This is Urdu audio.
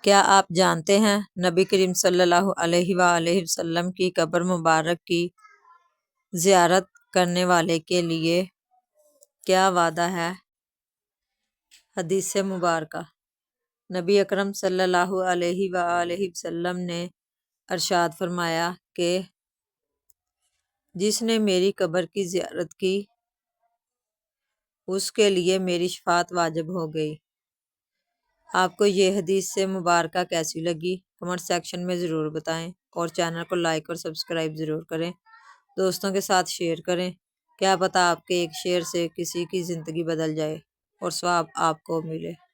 کیا آپ جانتے ہیں نبی کریم صلی اللہ علیہ وآلہ وسلم کی قبر مبارک کی زیارت کرنے والے کے لیے کیا وعدہ ہے؟ حدیث مبارکہ۔ نبی اکرم صلی اللہ علیہ وآلہ وسلم نے ارشاد فرمایا کہ جس نے میری قبر کی زیارت کی اس کے لیے میری شفاعت واجب ہو گئی۔ آپ کو یہ حدیث مبارکہ کیسی لگی؟ کمنٹ سیکشن میں ضرور بتائیں اور چینل کو لائک اور سبسکرائب ضرور کریں۔ دوستوں کے ساتھ شیئر کریں، کیا پتہ آپ کے ایک شیئر سے کسی کی زندگی بدل جائے اور ثواب آپ کو ملے۔